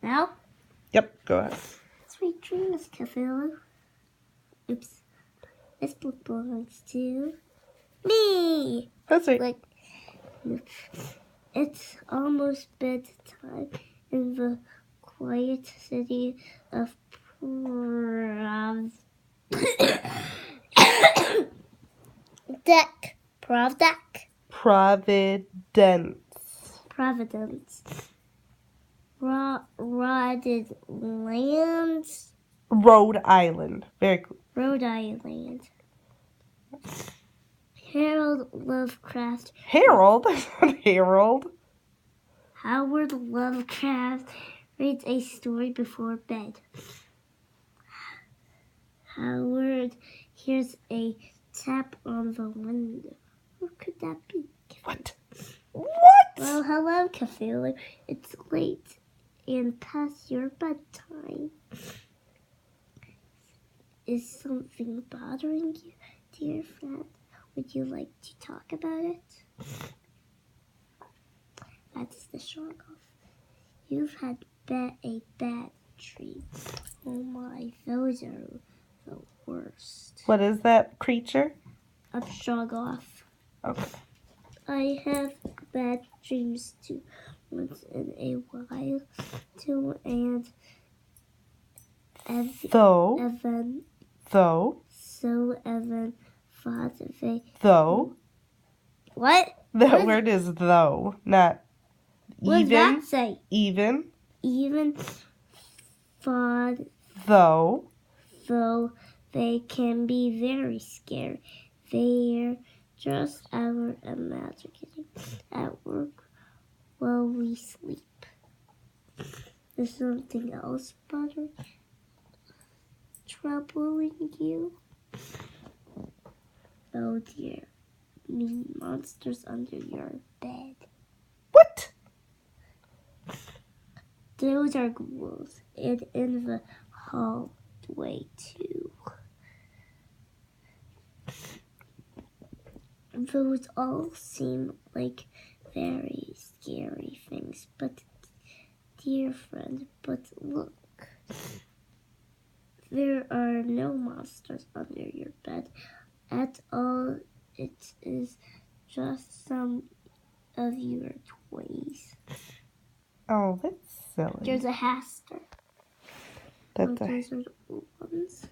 Now? Yep, go ahead. Sweet dreams, Cthulhu. Oops. This book belongs to me. That's right. Like, it's almost bedtime in the quiet city of Providence. Rotted lands. Rhode Island. Very cool. Rhode Island. Harold Lovecraft. Harold? Harold? Howard Lovecraft reads a story before bed. Howard hears a tap on the window. Who could that be? What? Well, hello, Cthulhu. It's late and past your bedtime. Is something bothering you, dear friend? Would you like to talk about it? That's the shrug off. You've had a bad dream. Oh my, those are the worst. What is that creature? A shrug off. Okay. I have bad dreams too, once in a while too, and Evan thought they. Though. What? That word is though, not What even. does that say? Even. Even thought Though they can be very scary. They're just our imagining at work while we sleep. Is something else troubling you? Oh dear, mean monsters under your bed. what? Those are ghouls, and in the hallway too. Those all seem like very scary things, but dear friend, but look. There are no monsters under your bed at all. It is just some of your toys. Oh, that's silly. There's a hamster. That's those are the ones.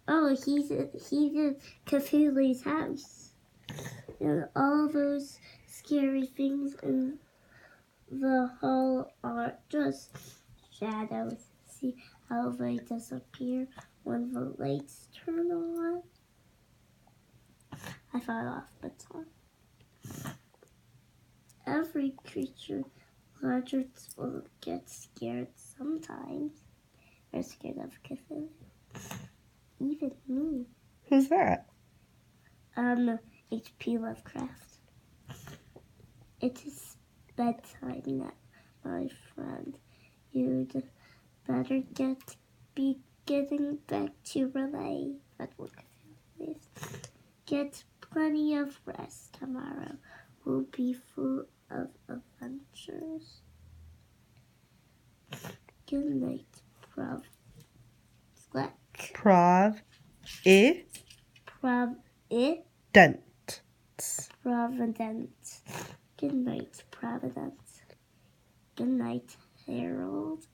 Oh, he's in Cthulhu's house. And all those scary things in the hall are just shadows. See how they disappear when the lights turn on? I thought off the top. Every creature, large or small, gets scared sometimes. They're scared of Cthulhu. Even me. Who's that? H.P. Lovecraft. It is bedtime now, my friend. You'd better be getting back to relay. That's what Cthulhu is. Get plenty of rest. Tomorrow will be full of adventures. Good night, Providence. Good night, Providence. Good night, Harold.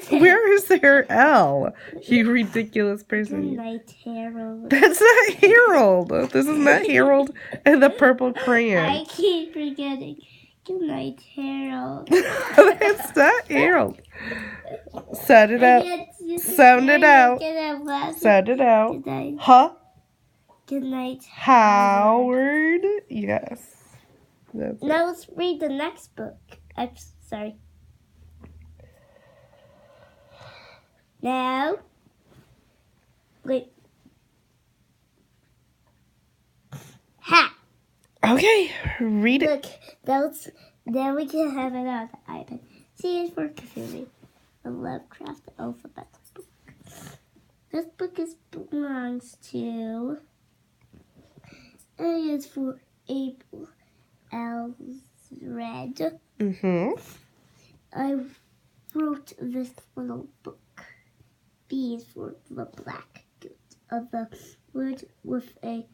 Where is their L? You ridiculous person. Good night, Harold. That's not Harold. This is not Harold and the purple crayon. I keep forgetting. Good night, Harold. That's not Harold. Sound it out. Sound it out. Sound it out. Good night. Huh? Good night, Howard. Yes. That's now let's read the next book. I'm sorry. Now, wait. Ha! Okay, read it. Look, then we can have it on the iPad. C is for Cthulhu, the Lovecraft alphabet book. This book belongs to. A is for April L's Red. I wrote this little book. B is for the black goat of the wood with a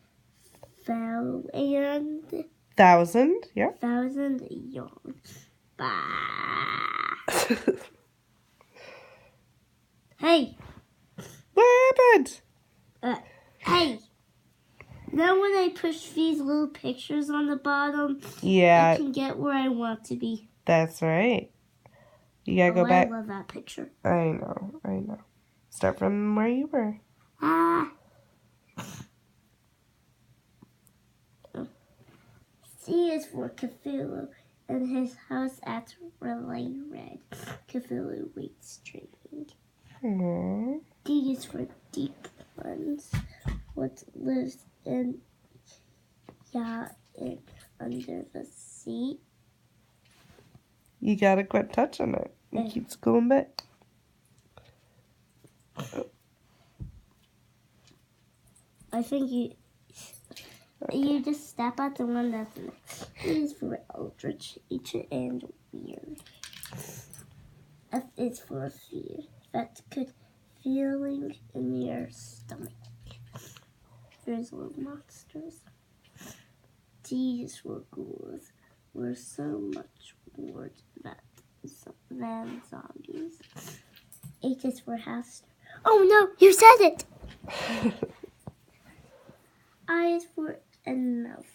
vowel and 1,000, yeah. 1,000 yarn. Bah. Hey. What happened? Hey. Now when I push these little pictures on the bottom, Yeah. I can get where I want to be. That's right. You gotta go back. I love that picture. I know. Start from where you were. C is for Cthulhu and his house at Relay Red. Cthulhu waits training. Aww. D is for deep ones. What lives in in under the sea. You gotta quit touching it. It keeps going back. I think you just step out the one that's next. E is for eldritch, ancient, and weird. F is for fear. That good feeling in your stomach. There's little monsters. T is for ghouls. We're so much more than zombies. H is for house. Oh no, you said it! I is for enough.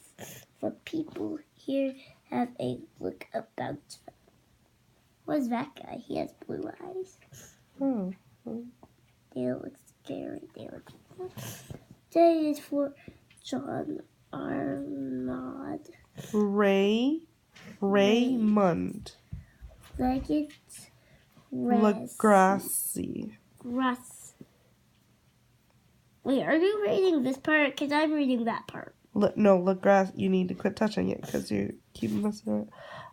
For people here have a look about them. What's that guy? He has blue eyes. Oh. They look scary. J is for John Arnaud. Raymond. Leggett Legrassi. Wait, are you reading this part? Because I'm reading that part. No, Legrassi. You need to quit touching it because you keep messing it up.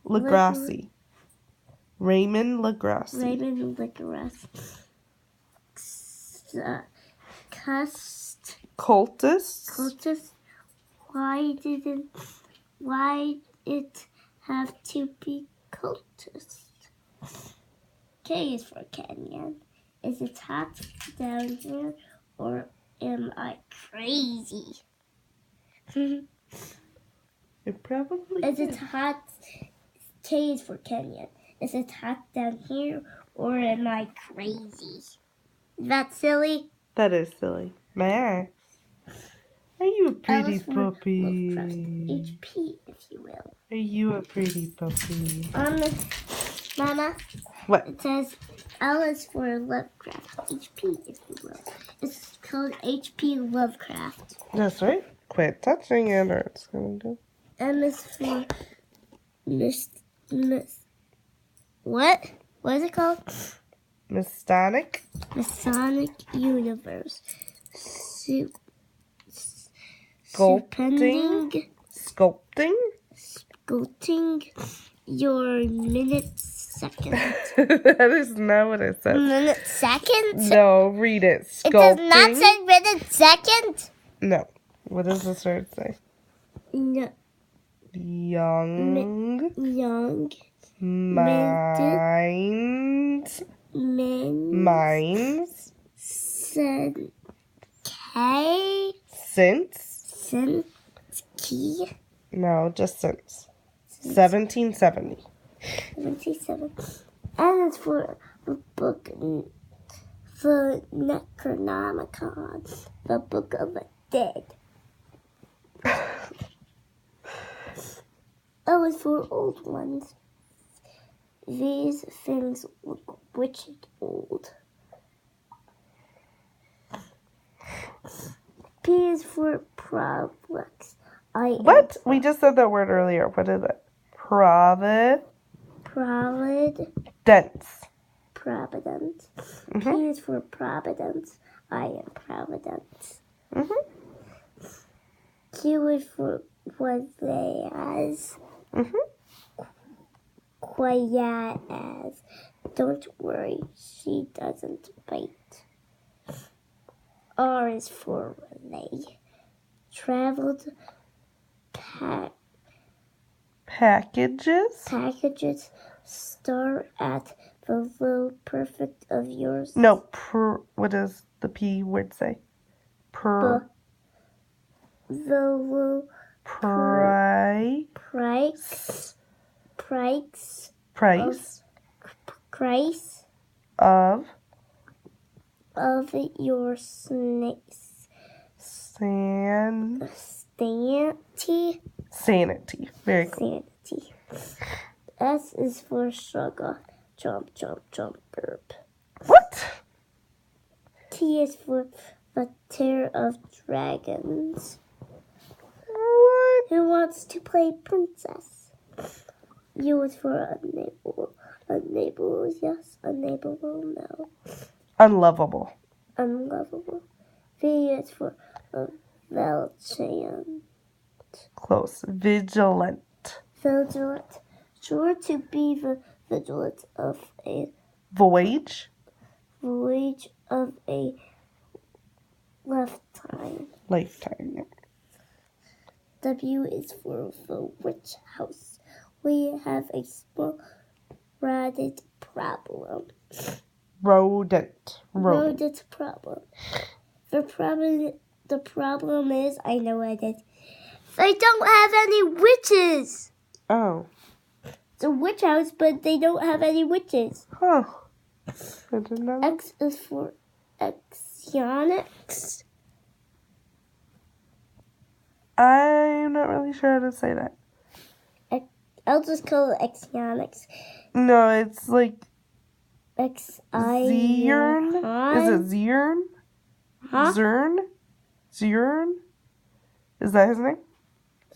Legrassi. Raymond Legrassi. Raymond Legrassi. Cultist. Why it have to be cultist? K is for Canyon. Is it hot down here or am I crazy? It probably is. It hot? K is for Canyon. Is it hot down here or am I crazy? Is that silly? That is silly. May I? Are you a pretty puppy? HP, if you will. Are you a pretty puppy? Mama. What? It says L is for Lovecraft. HP, if you will. It's called HP Lovecraft. That's right. Quit touching it or it's going to go. M is for what? What is it called? Masonic Universe. Sculpting your minute second. That is not what it says. Minute second? No, read it. Sculpting. It does not say minute second? No. What does this word say? No. Young. Minds. Since. Key? No, just since. 1770. 77. And it's for the book, the Necronomicon, the Book of the Dead. Oh, it's for old ones. These things look wicked old. P is for Providence. What? We just said that word earlier. What is it? Providence. Mm-hmm. P is for Providence. I am Providence. Mm-hmm. Q is for Quayas. Mm-hmm. Quayas. Don't worry, she doesn't bite. R is for relay. Traveled packages Start at the low perfect of yours. No, what does the P word say? The low price of your sanity. Very cool. Sanity. S is for sugar. Jump, jump, jump, burp. What? T is for the terror of dragons. What? Who wants to play princess? U is for unable. Unable, yes. Unable, no. Unlovable. Unlovable. V is for Velchan. Close. Vigilant. Vigilant. Sure to be the vigilant of a Voyage. voyage of a lifetime. Lifetime. W is for the witch house. We have a small rodent problem. Rodent. Rodent problem. The problem is, I know what it is. They don't have any witches. Oh. It's a witch house, but they don't have any witches. Huh. I didn't know. X is for Exionics. I'm not really sure how to say that. I'll just call it Exionics. No, it's like X-I-R-N. Zern. Is it Zern? Huh? Zern? Is that his name?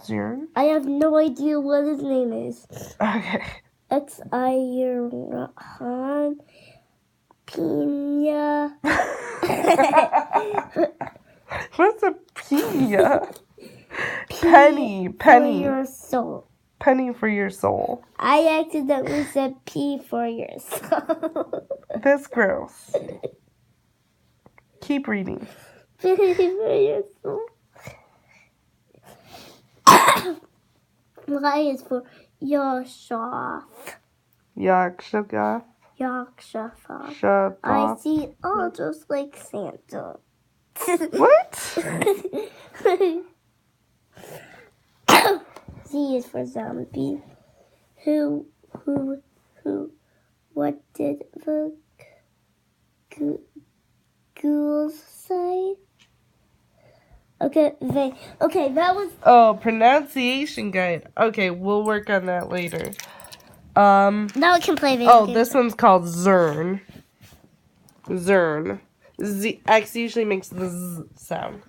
Zern? I have no idea what his name is. Okay. X-I-R-N. Pina. What's a pina? Penny. For your soul. Penny for your soul. I accidentally said P for your soul. That's gross. Keep reading. P for your soul. Y is for Yashaf. Yakshagath. Yakshafah. Shut I off. see all just like Santa. What? Z is for zombie. Who, what did the ghouls say? Okay, that was... Oh, pronunciation guide. Okay, we'll work on that later. Now we can play video games. This one's called Zern. Zern. X usually makes the Z sound.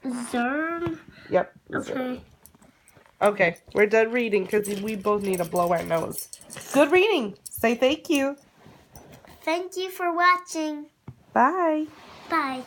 Zern? Yep. Okay. Zern. Okay, we're done reading because we both need to blow our nose. Good reading. Say thank you. Thank you for watching. Bye. Bye.